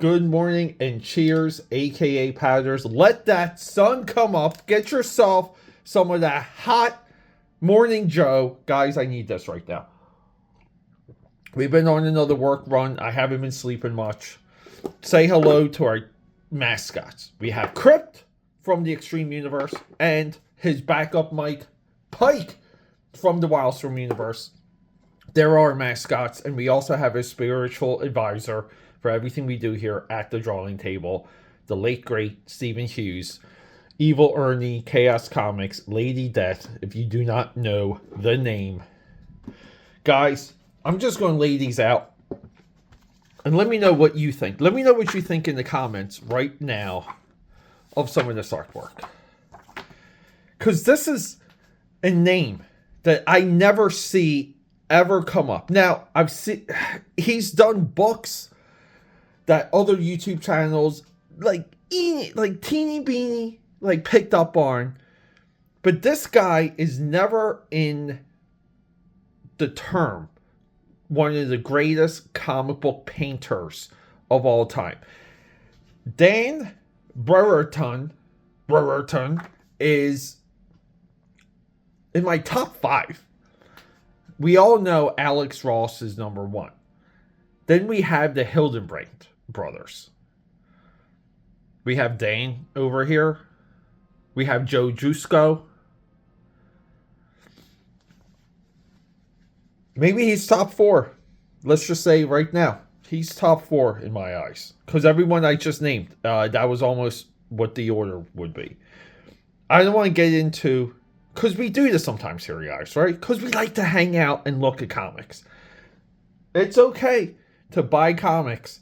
Good morning and cheers, aka powders. Let that sun come up. Get yourself some of that hot morning Joe. Guys, I need this right now. We've been on another work run. I haven't been sleeping much. Say hello to our mascots. We have Crypt from the Extreme Universe and his backup Mike Pike from the Wildstorm Universe. There are mascots, and we also have a spiritual advisor for everything we do here at the drawing table, the late great Stephen Hughes, Evil Ernie, Chaos Comics, Lady Death, if you do not know the name. Guys, I'm just going to lay these out, and let me know what you think. Let me know what you think in the comments right now of some of this artwork. Because this is a name that I never see ever come up. Now, he's done books that other YouTube channels like teeny beanie picked up on, but this guy is never in the term one of the greatest comic book painters of all time. Dan Brereton is in my top 5. We all know Alex Ross is number 1. Then we have the Hildenbrand brothers. We have Dane over here. We have Joe Jusko. Maybe he's top 4. Let's just say right now, he's top 4 in my eyes. Because everyone I just named, that was almost what the order would be. I don't want to get into, because we do this sometimes here, guys, right? Because we like to hang out and look at comics. It's okay to buy comics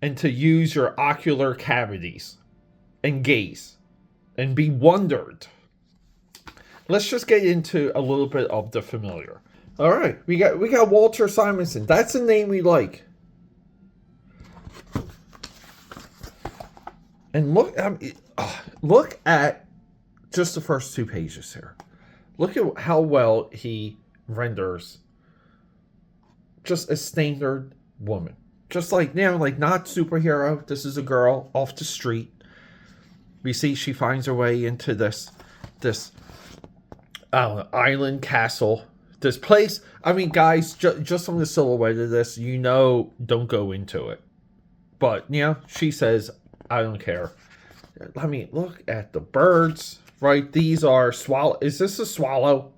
and to use your ocular cavities and gaze and be wondered. Let's just get into a little bit of the familiar. All right, we got Walter Simonson. That's a name we like. And look at just the first 2 pages here. Look at how well he renders just a standard woman. Just like, not superhero. This is a girl off the street. We see she finds her way into this island castle. This place. I mean, guys, just from the silhouette of this, don't go into it. But, she says, I don't care. I mean, look at the birds, right? These are swallow. Is this a swallow?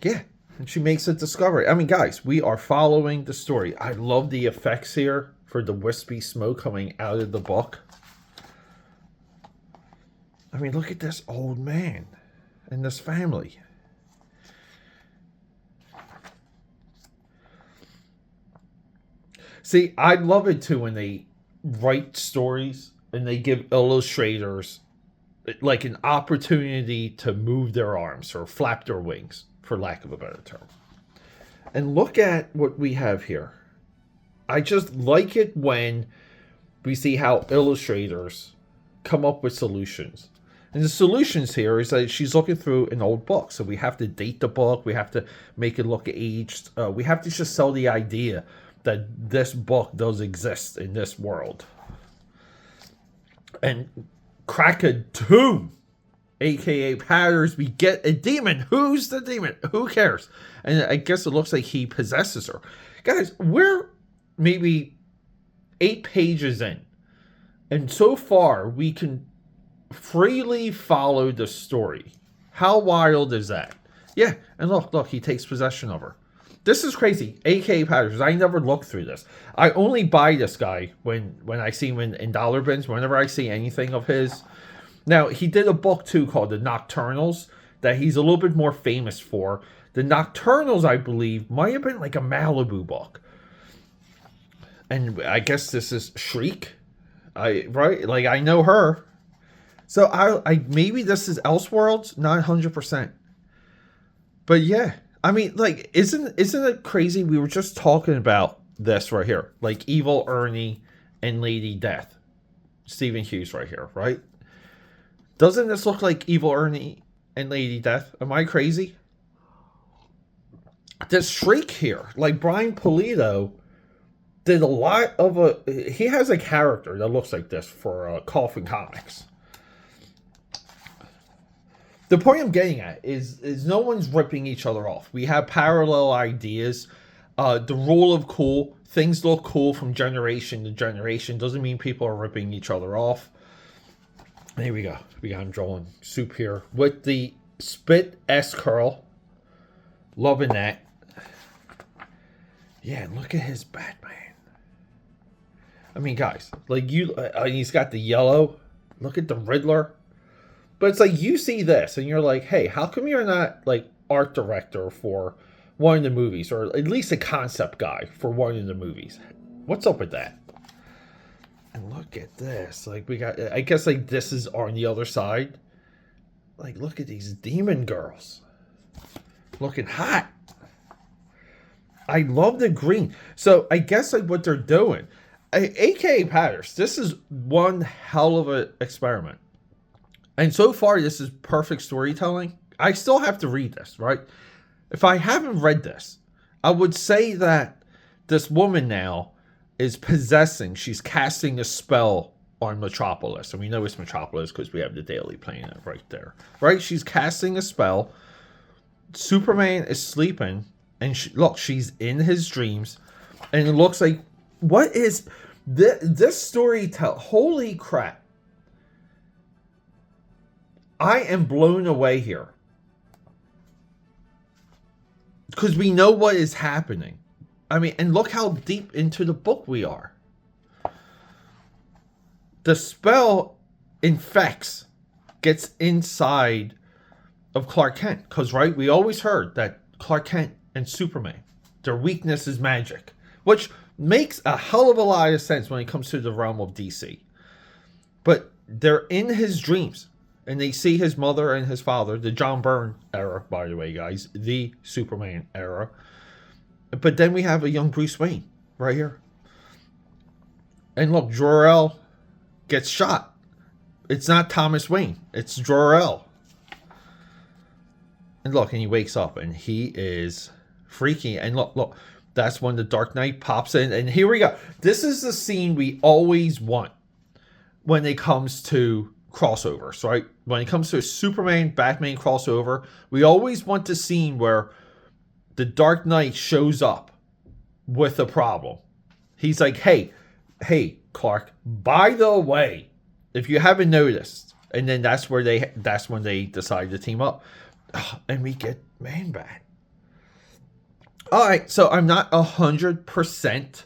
Yeah. And she makes a discovery. I mean, guys, we are following the story. I love the effects here for the wispy smoke coming out of the book. I mean, look at this old man and this family. See, I love it too when they write stories and they give illustrators like an opportunity to move their arms or flap their wings, for lack of a better term. And look at what we have here. I just like it when we see how illustrators come up with solutions. And the solutions here is that she's looking through an old book. So we have to date the book. We have to make it look aged. We have to just sell the idea that this book does exist in this world. And crack a tomb, aka Powders, we get a demon. Who's the demon? Who cares? And I guess it looks like he possesses her. Guys, we're maybe 8 pages in, and so far we can freely follow the story. How wild is that? Yeah, and look, he takes possession of her. This is crazy. aka Powders. I never looked through this. I only buy this guy when I see him in dollar bins, whenever I see anything of his. Now, he did a book, too, called The Nocturnals, that he's a little bit more famous for. The Nocturnals, I believe, might have been like a Malibu book. And I guess this is Shriek. Right? Like, I know her. So, I maybe this is Elseworlds? Not 100%. But, yeah. I mean, like, isn't it crazy? We were just talking about this right here. Like, Evil Ernie and Lady Death. Stephen Hughes right here, right? Doesn't this look like Evil Ernie and Lady Death? Am I crazy? This Shriek here, like Brian Pulido did a lot of he has a character that looks like this for Coffin Comics. The point I'm getting at is no one's ripping each other off. We have parallel ideas. The rule of cool, things look cool from generation to generation. Doesn't mean people are ripping each other off. Here we go. We got him drawing Soup here with the spit S curl. Loving that. Yeah, look at his Batman. I mean, guys, like he's got the yellow. Look at the Riddler. But it's like you see this and you're like, hey, how come you're not like art director for one of the movies, or at least a concept guy for one of the movies? What's up with that? And look at this. Like we got, I guess like this is on the other side. Like look at these demon girls. Looking hot. I love the green. So I guess like what they're doing, AKAPAD, this is one hell of an experiment. And so far, this is perfect storytelling. I still have to read this, right? If I haven't read this, I would say that this woman now is possessing, she's casting a spell on Metropolis. And we know it's Metropolis because we have the Daily Planet right there, right? She's casting a spell. Superman is sleeping, and look, she's in his dreams. And it looks like, what is this storytelling? Holy crap. I am blown away here. Because we know what is happening. I mean, and look how deep into the book we are. The spell infects, gets inside of Clark Kent. Because, right, we always heard that Clark Kent and Superman, their weakness is magic. Which makes a hell of a lot of sense when it comes to the realm of DC. But they're in his dreams. And they see his mother and his father, the John Byrne era, by the way, guys, the Superman era. But then we have a young Bruce Wayne right here. And look, Jor-El gets shot. It's not Thomas Wayne. It's Jor-El. And look, and he wakes up and he is freaking. And look, that's when the Dark Knight pops in. And here we go. This is the scene we always want when it comes to crossovers, right? When it comes to a Superman Batman crossover, we always want the scene where the Dark Knight shows up with a problem. He's like, hey Clark, by the way, if you haven't noticed, and then that's when they decide to team up. And we get Man-Bat. Alright, so I'm not 100%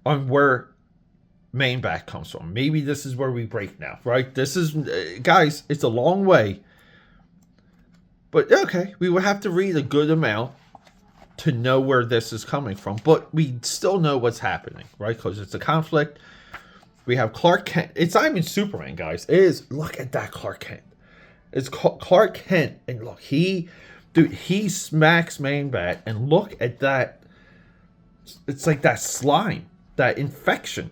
on where Man-Bat comes from. Maybe this is where we break now, right? This is, guys, it's a long way. But okay, we would have to read a good amount to know where this is coming from. But we still know what's happening, right? Because it's a conflict. We have Clark Kent. It's not even Superman, guys. It is, look at that Clark Kent. It's Clark Kent. And look, he smacks Man-Bat. And look at that. It's like that slime, that infection.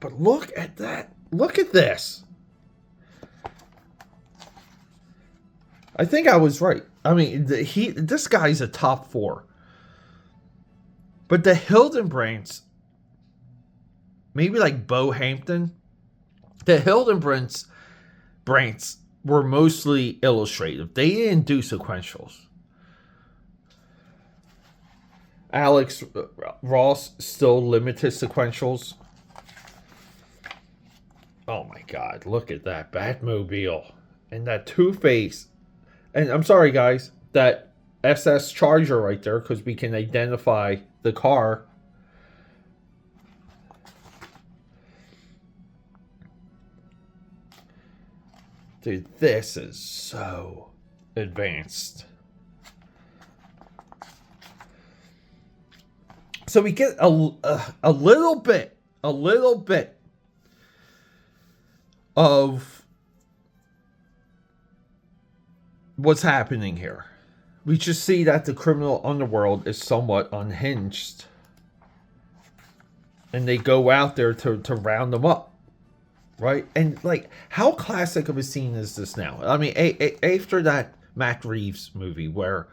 But look at that. Look at this. I think I was right. I mean, this guy's a top 4. But the Hildenbrandts, maybe like Bo Hampton, the Hildenbrandts were mostly illustrative. They didn't do sequentials. Alex Ross still limited sequentials. Oh my God, look at that Batmobile and that Two-Face. And I'm sorry, guys, that SS Charger right there, because we can identify the car. Dude, this is so advanced. So we get a little bit of what's happening here. We just see that the criminal underworld is somewhat unhinged. And they go out there to round them up. Right? And like, how classic of a scene is this now? I mean, after that Matt Reeves movie where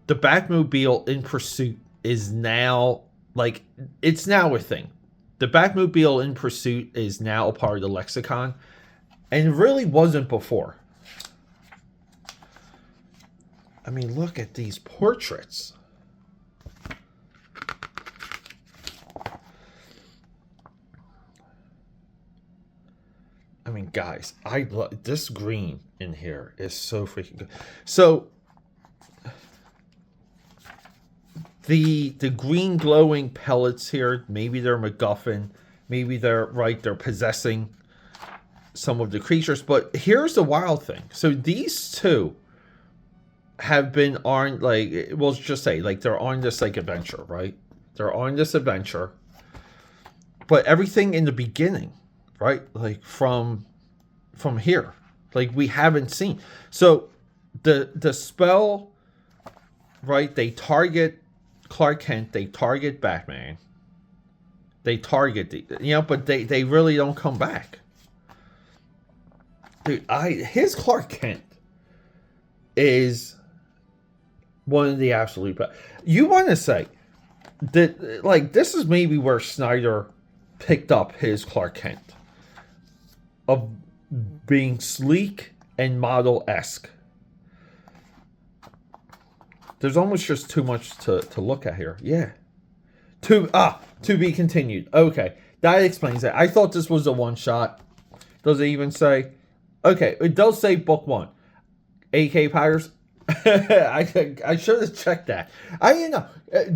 the Batmobile in pursuit is now like, it's now a thing. The Batmobile in pursuit is now a part of the lexicon, and it really wasn't before. I mean, look at these portraits. I mean, guys, I love this green in here is so freaking good. So the green glowing pellets here, maybe they're MacGuffin, maybe they're they're possessing some of the creatures. But here's the wild thing. So these two have been on, like, we'll just say, like, they're on this, like, adventure, right? They're on this adventure. But everything in the beginning, right? Like, from here, like, we haven't seen. So the spell, right? They target Clark Kent, they target Batman, they target but they really don't come back. Dude, his Clark Kent is one of the absolute best. You want to say that, like, this is maybe where Snyder picked up his Clark Kent, of being sleek and model-esque. There's almost just too much to look at here. Yeah. To be continued. Okay. That explains it. I thought this was a one-shot. Does it even say? Okay. It does say book 1. AK Powers. I should have checked that.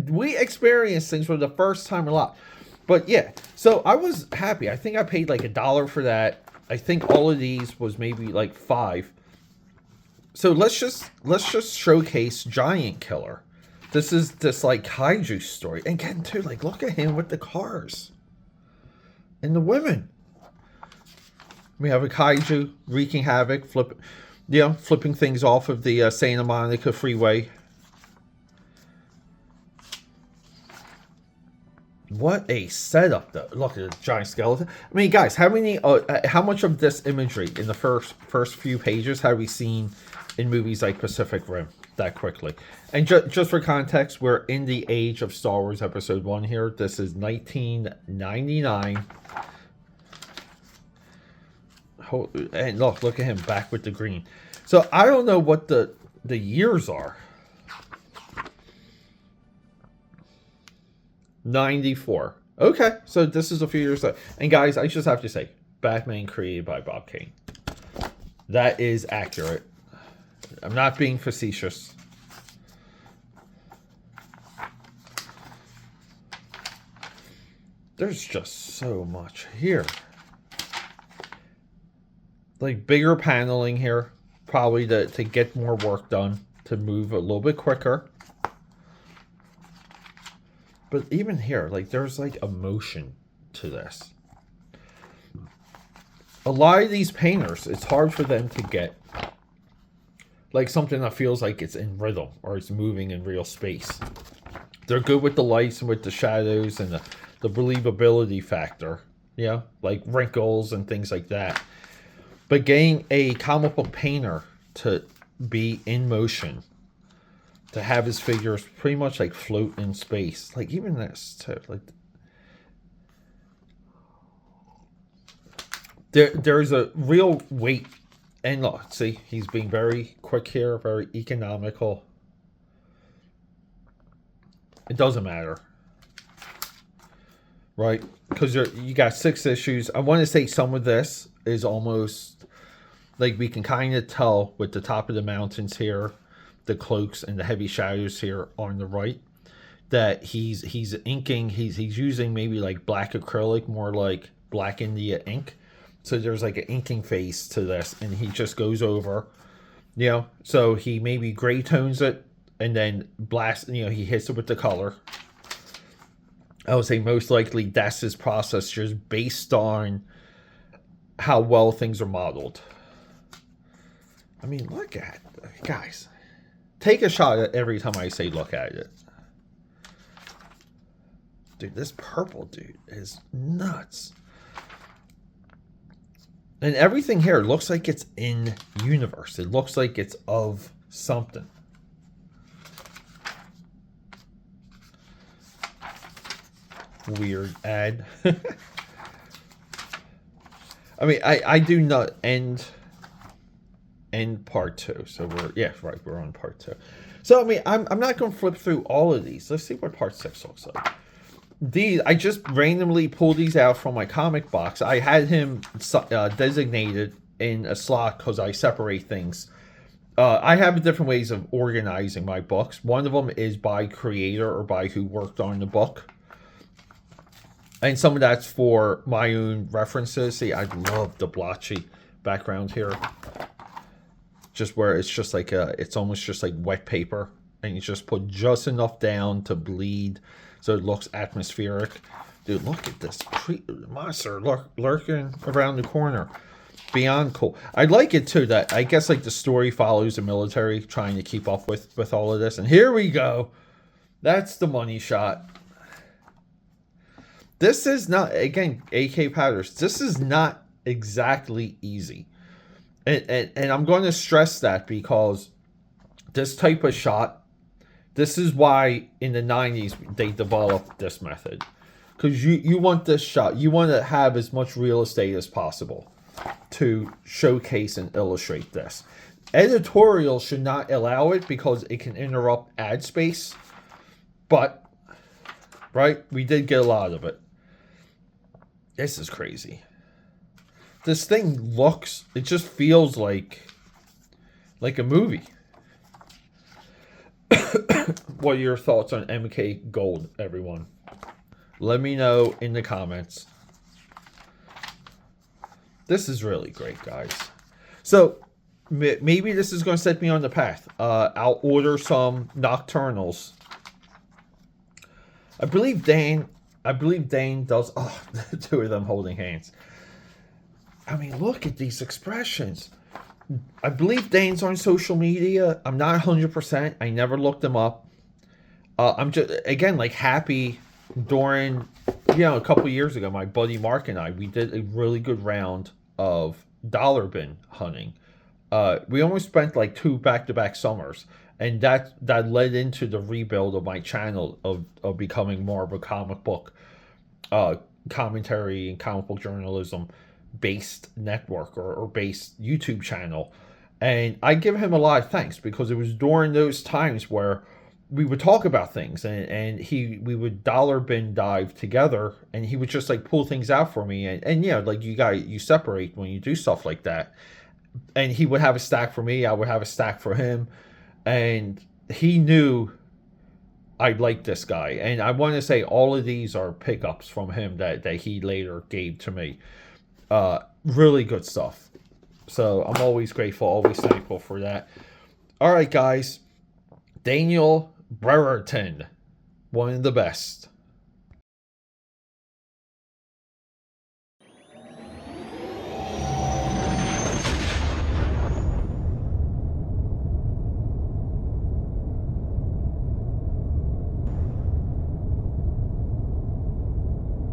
We experienced things for the first time a lot. But yeah. So I was happy. I think I paid like $1 for that. I think all of these was maybe like $5. So let's just showcase Giantkiller. This is this, like, kaiju story. And again, too, like, look at him with the cars. And the women. We have a kaiju wreaking havoc, flipping things off of the Santa Monica freeway. What a setup, though. Look at the giant skeleton. I mean, guys, how much of this imagery in the first few pages have we seen in movies like Pacific Rim that quickly? And just for context, we're in the age of Star Wars Episode 1 here. This is 1999. And look at him back with the green. So I don't know what the years are. 94. Okay, so this is a few years later. And guys, I just have to say, Batman created by Bob Kane. That is accurate. I'm not being facetious. There's just so much here. Like, bigger paneling here. Probably to get more work done. To move a little bit quicker. But even here, like, there's, like, emotion to this. A lot of these painters, it's hard for them to get, like, something that feels like it's in rhythm or it's moving in real space. They're good with the lights and with the shadows and the believability factor, like wrinkles and things like that. But getting a comic book painter to be in motion, to have his figures pretty much like float in space, like even this too, like there's a real weight. And look, see, he's being very quick here, very economical. It doesn't matter, right? Because you got 6 issues. I want to say some of this is almost like we can kind of tell with the top of the mountains here, the cloaks and the heavy shadows here on the right, that he's inking. He's using maybe like black acrylic, more like Black India ink. So there's like an inking phase to this, and he just goes over, so he maybe gray tones it and then blast, he hits it with the color. I would say most likely that's his process, just based on how well things are modeled. I mean, look at it, guys. Take a shot at every time I say look at it. Dude, this purple dude is nuts. And everything here looks like it's in universe. It looks like it's of something. weird ad. I mean, I do not end part 2. So we're on part 2. So I mean, I'm not going to flip through all of these. Let's see what part 6 looks like. These, I just randomly pulled these out from my comic box. I had him designated in a slot because I separate things. I have different ways of organizing my books. One of them is by creator or by who worked on the book. And some of that's for my own references. See, I love the blotchy background here. Just where it's just like it's almost just like wet paper. And you just put just enough down to bleed so it looks atmospheric. Dude, look at this monster lurking around the corner. Beyond cool. I like it too that I guess like the story follows the military trying to keep up with all of this. And here we go. That's the money shot. This is not, again, AKAPADers, this is not exactly easy. And I'm going to stress that because this type of shot, this is why in the 90s they developed this method. Because you want this shot, you want to have as much real estate as possible to showcase and illustrate this. Editorial should not allow it because it can interrupt ad space. But, right, we did get a lot of it. This is crazy. This thing looks, it just feels like a movie. What are your thoughts on MK Gold, everyone? Let me know in the comments. This is really great, guys. So, maybe this is going to set me on the path. I'll order some Nocturnals. I believe Dane does. Oh, the two of them holding hands. I mean, look at these expressions. I believe Dane's on social media. I'm not 100%. I never looked him up. I'm just, again, like happy during, a couple years ago, my buddy Mark and I, we did a really good round of dollar bin hunting. We almost spent like 2 back-to-back summers. And that led into the rebuild of my channel of becoming more of a comic book commentary and comic book journalism based network or based YouTube channel. And I give him a lot of thanks because it was during those times where we would talk about things and we would dollar bin dive together and he would just like pull things out for me and like you separate when you do stuff like that. And he would have a stack for me, I would have a stack for him. And he knew I liked this guy. And I want to say all of these are pickups from him that he later gave to me. Really good stuff. So I'm always grateful, always thankful for that. All right, guys. Daniel Brereton, one of the best.